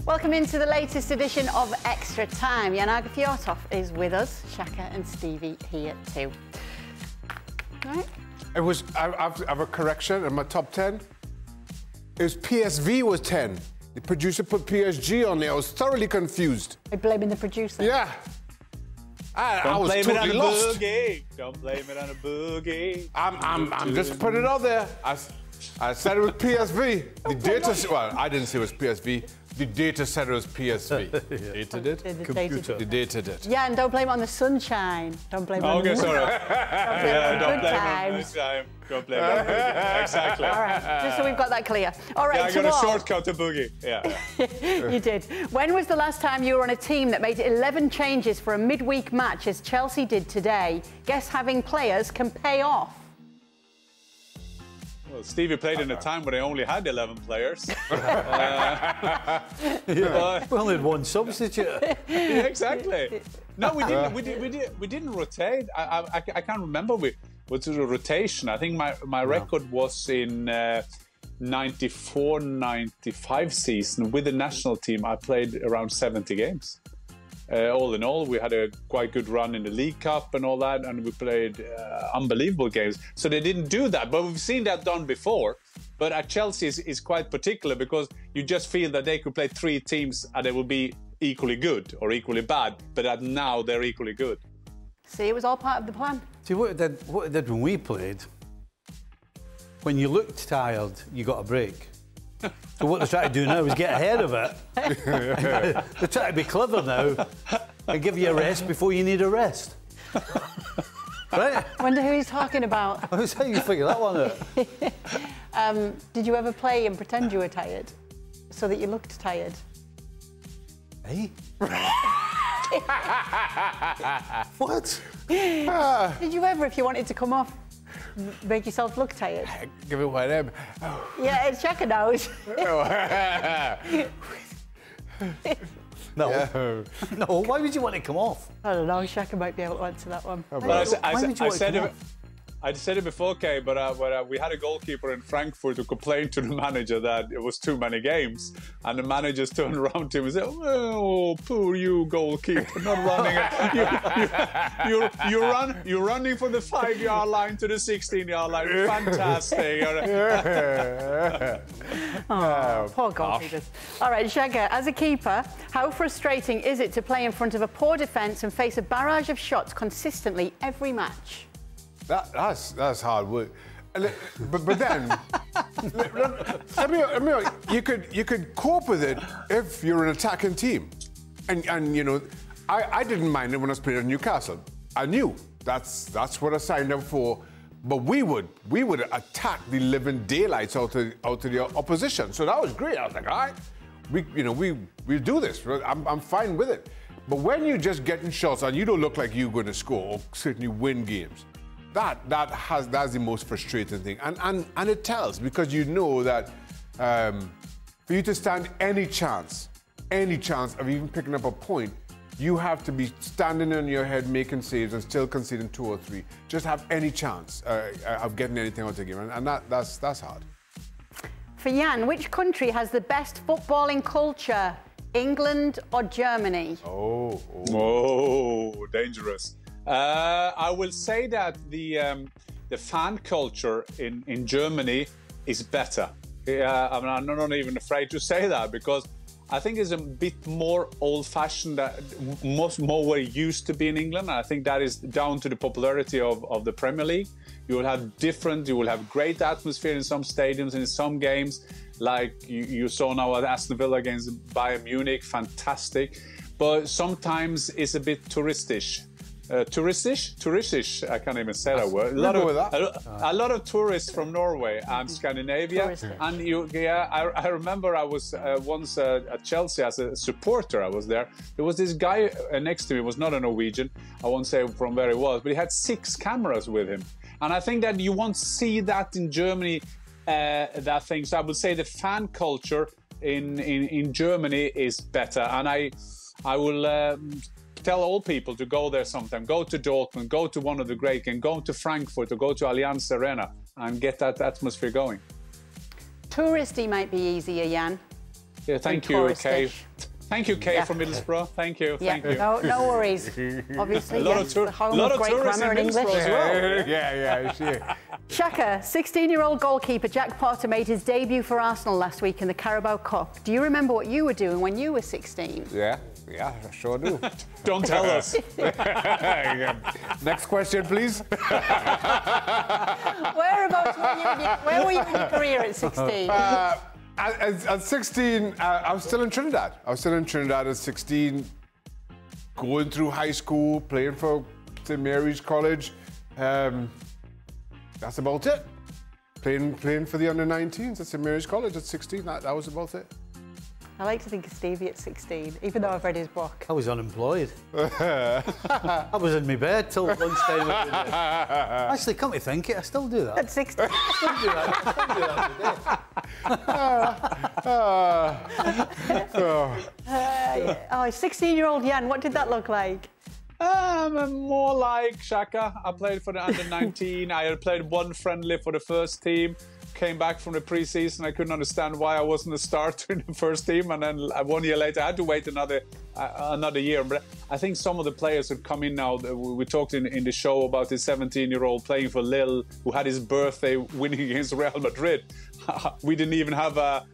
Welcome into the latest edition of Extra Time. Aage Fjortoft is with us. Shaka and Stevie here too. Right? It was, I have a correction in my top 10. It was PSV was 10. The producer put PSG on there. I was thoroughly confused. You're blaming the producer? Yeah. I was totally lost. Don't blame it on a boogie. I'm just putting it out there. I said it was PSV. The data, well, I didn't say it was PSV. The data said it was PSV. Data did? The data did. Yeah, and don't blame it on the sunshine. Don't blame it on the Okay, sorry. Don't blame it on good times. Don't blame it on boogie. Exactly. All right, just so we've got that clear. All right, yeah, I got a shortcut to boogie. Yeah. You did. When was the last time you were on a team that made 11 changes for a midweek match, as Chelsea did today? Guess having players can pay off. Well, Stevie played in a time where they only had 11 players. We only had one substitute. Yeah, exactly. No, we didn't. We didn't rotate. I can't remember what's the rotation. I think my record was in 94-95 season with the national team. I played around 70 games. All in all, we had a quite good run in the League Cup and all that, and we played unbelievable games. So they didn't do that, but we've seen that done before. But at Chelsea is quite particular because you just feel that they could play 3 teams and they will be equally good or equally bad, but that now they're equally good. See, it was all part of the plan. See, what it did when we played, when you looked tired, you got a break. So what they're trying to do now is get ahead of it. They're trying to be clever now and give you a rest before you need a rest. Right? I wonder who he's talking about. That's how you figure that one out. Did you ever play and pretend you were tired so that you looked tired? Hey? What? Did you ever, if you wanted to come off, make yourself look tired? Give it whatever. Yeah, it's Shaka knows. No. Yeah. No, why would you want to come off? I don't know, Shaka might be able to answer that one. I said it before, Kay, but we had a goalkeeper in Frankfurt who complained to the manager that it was too many games, and the manager turned around to him and said, "Oh, poor you, goalkeeper, not running. You're running from the 5-yard line to the 16-yard line. Fantastic." Oh, poor goalkeepers. All right, Shaka, as a keeper, how frustrating is it to play in front of a poor defence and face a barrage of shots consistently every match? That's hard work. But then, let me, you could cope with it if you're an attacking team, and you know, I didn't mind it when I was playing at Newcastle. I knew that's what I signed up for. But we would attack the living daylights out of the opposition. So that was great. I was like, all right, we'll do this. I'm fine with it. But when you're just getting shots and you don't look like you're going to score or certainly win games, that's the most frustrating thing. And it tells, because you know that for you to stand any chance of even picking up a point, you have to be standing on your head, making saves and still conceding 2 or 3. Just have any chance of getting anything out of the game, and that's hard. For Jan, which country has the best footballing culture? England or Germany? Oh, dangerous. I will say that the fan culture in Germany is better. I'm not even afraid to say that, because I think it's a bit more old-fashioned, more where it used to be in England. I think that is down to the popularity of the Premier League. You will have great atmosphere in some stadiums and in some games, like you saw now at Aston Villa against Bayern Munich, fantastic. But sometimes it's a bit touristish. Touristish, I can't even say that word. A lot of tourists from Norway and Scandinavia. And I remember I was once at Chelsea as a supporter. I was there. There was this guy next to me, was not a Norwegian. I won't say from where he was, but he had 6 cameras with him. And I think that you won't see that in Germany, that thing. So I would say the fan culture in Germany is better. And I will tell all people to go there sometime. Go to Dortmund, go to one of the great games, go to Frankfurt or go to Allianz Arena and get that atmosphere going. Touristy might be easier, Jan. Yeah, thank you, Kay. Thank you, Kay, from Middlesbrough. Thank you. Yeah, thank you. No worries. Obviously, a lot of great grammar in English as well. Yeah. Shaka, 16-year-old goalkeeper Jack Potter made his debut for Arsenal last week in the Carabao Cup. Do you remember what you were doing when you were 16? Yeah, I sure do. Don't tell us. Next question, please. Where were you in your career at 16? At 16, I was still in Trinidad. I was still in Trinidad at 16, going through high school, playing for St. Mary's College. That's about it. Playing for the under-19s at St. Mary's College at 16. That was about it. I like to think of Stevie at 16, even though I've read his book. I was unemployed. I was in my bed till lunchtime every day. Actually, come to think it, I still do that. At 16? I still do that today. 16-year-old Jan, what did that look like? More like Shaka. I played for the under-19. I had played one friendly for the first team. Came back from the pre-season. I couldn't understand why I wasn't a starter in the first team, and then 1 year later I had to wait another year. But I think some of the players who come in now, we talked in the show about this 17-year-old playing for Lille who had his birthday winning against Real Madrid. We didn't even have a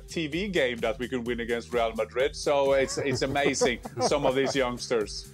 TV game that we could win against Real Madrid. So it's amazing, some of these youngsters.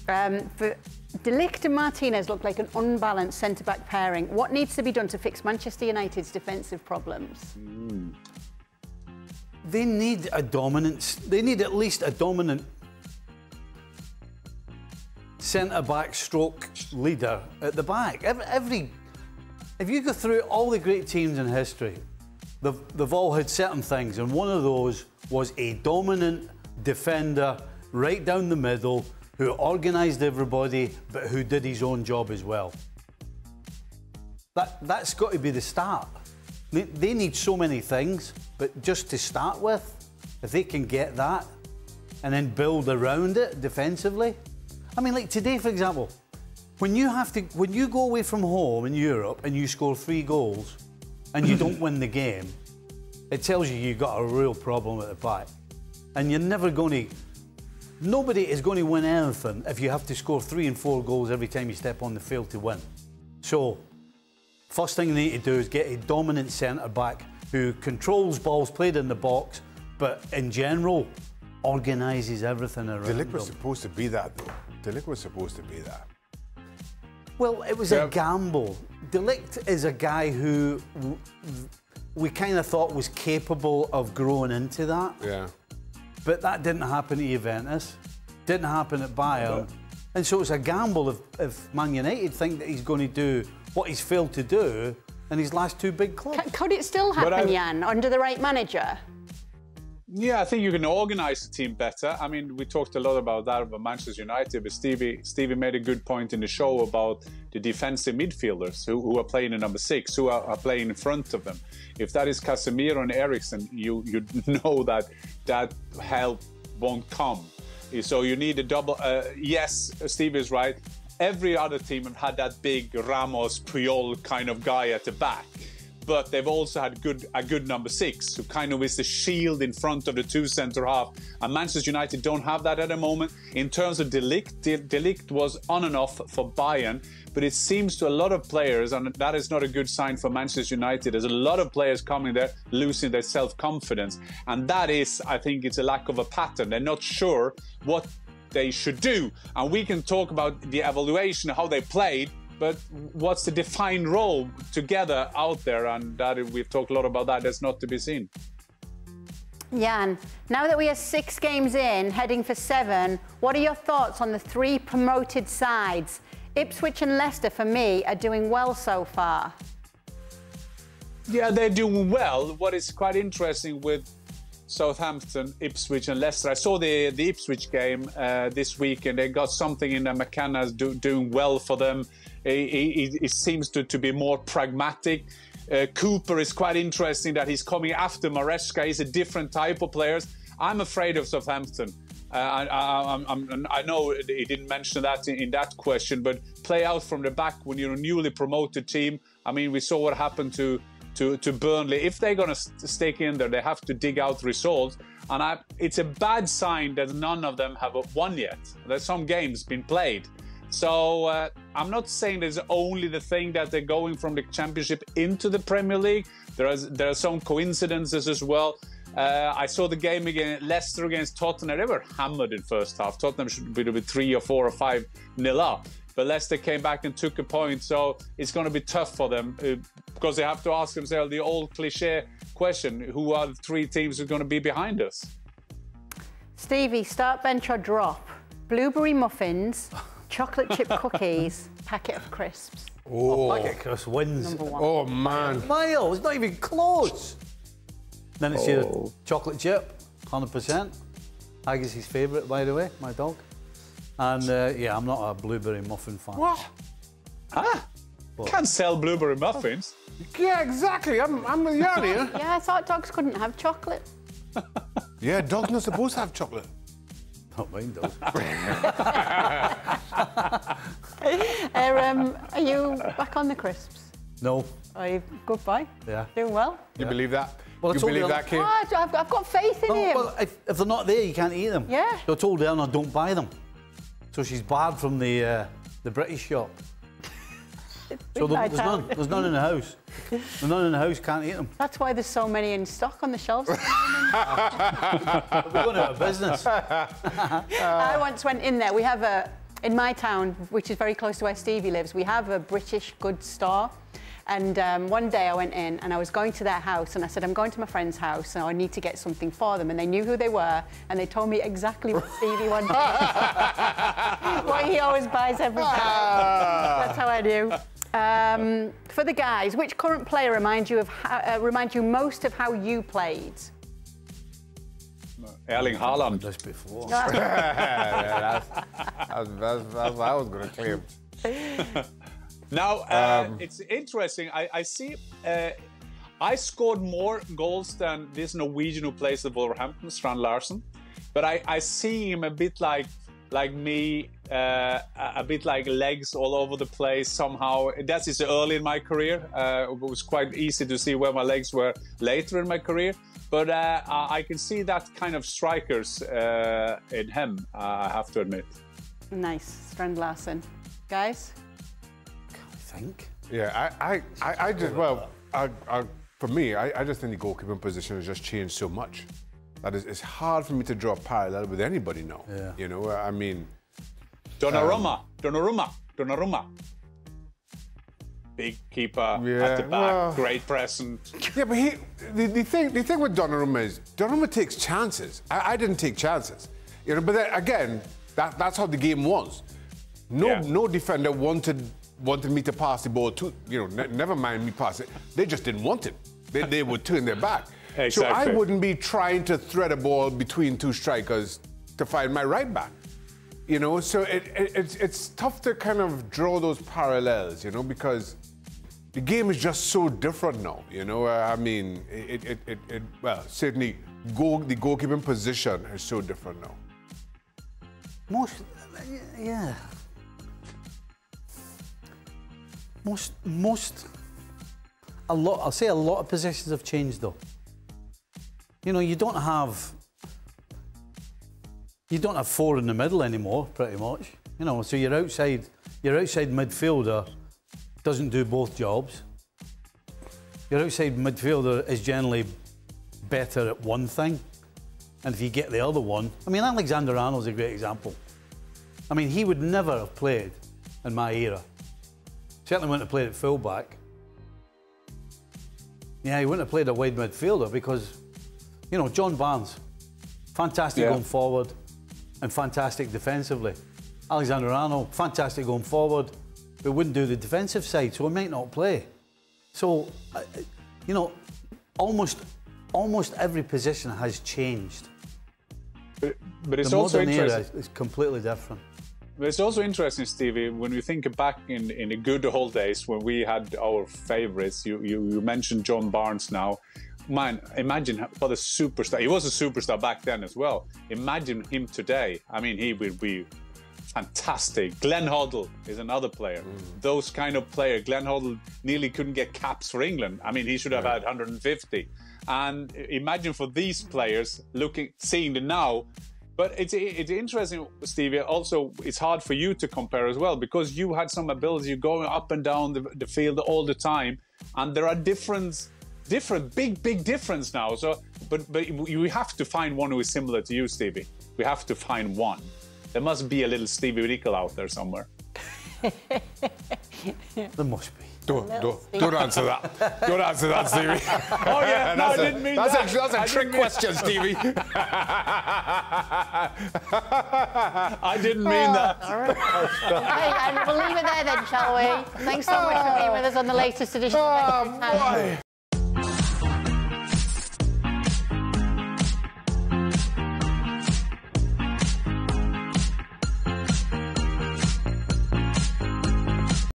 For De Ligt and Martinez look like an unbalanced centre-back pairing. What needs to be done to fix Manchester United's defensive problems? They need a dominance. They need at least a dominant centre-back stroke leader at the back. If you go through all the great teams in history, they've all had certain things, and one of those was a dominant defender right down the middle who organised everybody, but who did his own job as well. That's got to be the start. They need so many things, but just to start with, if they can get that and then build around it defensively. I mean, like today, for example, when you go away from home in Europe and you score 3 goals and you don't win the game, it tells you you've got a real problem at the back. And you're never going to... Nobody is going to win anything if you have to score 3 and 4 goals every time you step on the field to win. So, first thing they need to do is get a dominant centre-back who controls balls played in the box, but in general, organises everything around them. De Ligt was supposed to be that, though. De Ligt was supposed to be that. Well, it was a gamble. De Ligt is a guy who we kind of thought was capable of growing into that. Yeah. But that didn't happen at Juventus, didn't happen at Bayern. And so it's a gamble if Man United think that he's going to do what he's failed to do in his last 2 big clubs. Could it still happen, Jan, under the right manager? Yeah, I think you can organise the team better. I mean, we talked a lot about that about Manchester United, but Stevie made a good point in the show about the defensive midfielders who are playing in number 6, who are playing in front of them. If that is Casemiro and Eriksen, you know that help won't come. So you need a double. Yes, Stevie is right. Every other team have had that big Ramos, Puyol kind of guy at the back. But they've also had a good number 6, who kind of is the shield in front of the 2 centre-half. And Manchester United don't have that at the moment. In terms of De Ligt, De Ligt was on and off for Bayern, but it seems to a lot of players, and that is not a good sign for Manchester United, there's a lot of players coming there losing their self-confidence. And that is, I think, it's a lack of a pattern. They're not sure what they should do. And we can talk about the evaluation, how they played, but what's the defined role together out there? And that we've talked a lot about that. That's not to be seen. Jan, now that we are 6 games in, heading for 7, what are your thoughts on the 3 promoted sides? Ipswich and Leicester, for me, are doing well so far. Yeah, they're doing well. What is quite interesting with Southampton, Ipswich and Leicester, I saw the Ipswich game this week, and they got something in there. McKenna's doing well for them. It seems to be more pragmatic. Cooper is quite interesting that he's coming after Maresca. He's a different type of players. I'm afraid of Southampton. I know he didn't mention that in that question, but play out from the back when you're a newly promoted team. I mean, we saw what happened to to Burnley. If they're going to stick in there, they have to dig out results. And it's a bad sign that none of them have won yet. There's some games been played. So I'm not saying there's only the thing that they're going from the Championship into the Premier League. There are some coincidences as well. I saw the game again, Leicester against Tottenham. They were hammered in first half. Tottenham should be 3 or 4 or 5-0 up. But Leicester came back and took a point. So it's going to be tough for them because they have to ask themselves the old cliche question, who are the 3 teams who are going to be behind us? Stevie, start, bench or drop? Blueberry muffins, chocolate chip cookies, packet of crisps. Oh, packet of crisps wins. Number 1. Oh, man. Miles, it's not even close. Then it's your chocolate chip, 100%. Aage's his favourite, by the way, my dog. And yeah, I'm not a blueberry muffin fan. What? Ah, can't sell blueberry muffins. Yeah, exactly. I'm with Jan here. Yeah, I thought dogs couldn't have chocolate. Yeah, dogs not supposed to have chocolate. Not mine does. Are you back on the crisps? No. Are you goodbye? Yeah. Doing well? You believe that? Well, you believe that, Kim? Oh, I've got faith in him. Well, if they're not there, you can't eat them. Yeah. So I told Eleanor, don't buy them. So she's barred from the British shop. So there's none in the house. There's none in the house, can't eat them. That's why there's so many in stock on the shelves. We're going out of business. I once went in there. We have in my town, which is very close to where Stevie lives, we have a British goods store. And one day I went in and I was going to their house and I said, I'm going to my friend's house, so I need to get something for them. And they knew who they were and they told me exactly what Stevie wanted. What he always buys every time. That's how I knew. For the guys, which current player reminds you most of how you played? Erling Haaland. Just before. Yeah, that's what I was going to claim. Now, it's interesting. I see I scored more goals than this Norwegian who plays at Wolverhampton, Strand Larsen. But I see him a bit like me, a bit like legs all over the place somehow. That is early in my career. It was quite easy to see where my legs were later in my career. But I can see that kind of strikers in him, I have to admit. Nice, Strand Larsen. Guys? I think. Yeah, I just, well, for me, I just think the goalkeeping position has just changed so much that it's hard for me to draw a parallel with anybody now. Yeah. You know, I mean... Donnarumma. Big keeper at the back, great presence. Yeah, but the thing with Donnarumma is, Donnarumma takes chances. I didn't take chances. You know, but then, again, that's how the game was. No defender wanted me to pass the ball to, you know, never mind me pass it. They just didn't want it. They would turn their back. Exactly. So I wouldn't be trying to thread a ball between 2 strikers to find my right back. You know, so it's tough to kind of draw those parallels, you know, because the game is just so different now, you know. I mean, well, certainly the goalkeeping position is so different now. I'll say a lot of positions have changed though. You know, you don't have 4 in the middle anymore, pretty much. You know, so your outside midfielder doesn't do both jobs. Your outside midfielder is generally better at one thing, and if you get the other one, I mean, Alexander-Arnold's a great example. I mean, he would never have played in my era. Certainly wouldn't have played at fullback. Yeah, he wouldn't have played a wide midfielder because, you know, John Barnes, fantastic going forward and fantastic defensively. Alexander-Arnold, fantastic going forward, but wouldn't do the defensive side, so he might not play. So, you know, almost every position has changed. But it's also interesting. It's completely different. But it's also interesting, Stevie, when we think back in the good old days when we had our favourites. You mentioned John Barnes now. Man, imagine what a superstar. He was a superstar back then as well. Imagine him today. I mean, he would be fantastic. Glenn Hoddle is another player. Those kind of player. Glenn Hoddle nearly couldn't get caps for England. I mean, he should have had 150. And imagine for these players seeing the now. But it's interesting, Stevie. Also, it's hard for you to compare as well because you had some ability going up and down the field all the time, and there are different, big difference now. So, but you have to find one who is similar to you, Stevie. We have to find one. There must be a little Stevie Nicol out there somewhere. There must be. Don't answer that. Don't answer that, Stevie. Oh yeah, no, I didn't mean that. That's a trick question, Stevie. I didn't mean that. All right. Okay, and we'll leave it there then, shall we? Thanks so much for being with us on the latest edition of Extra Time.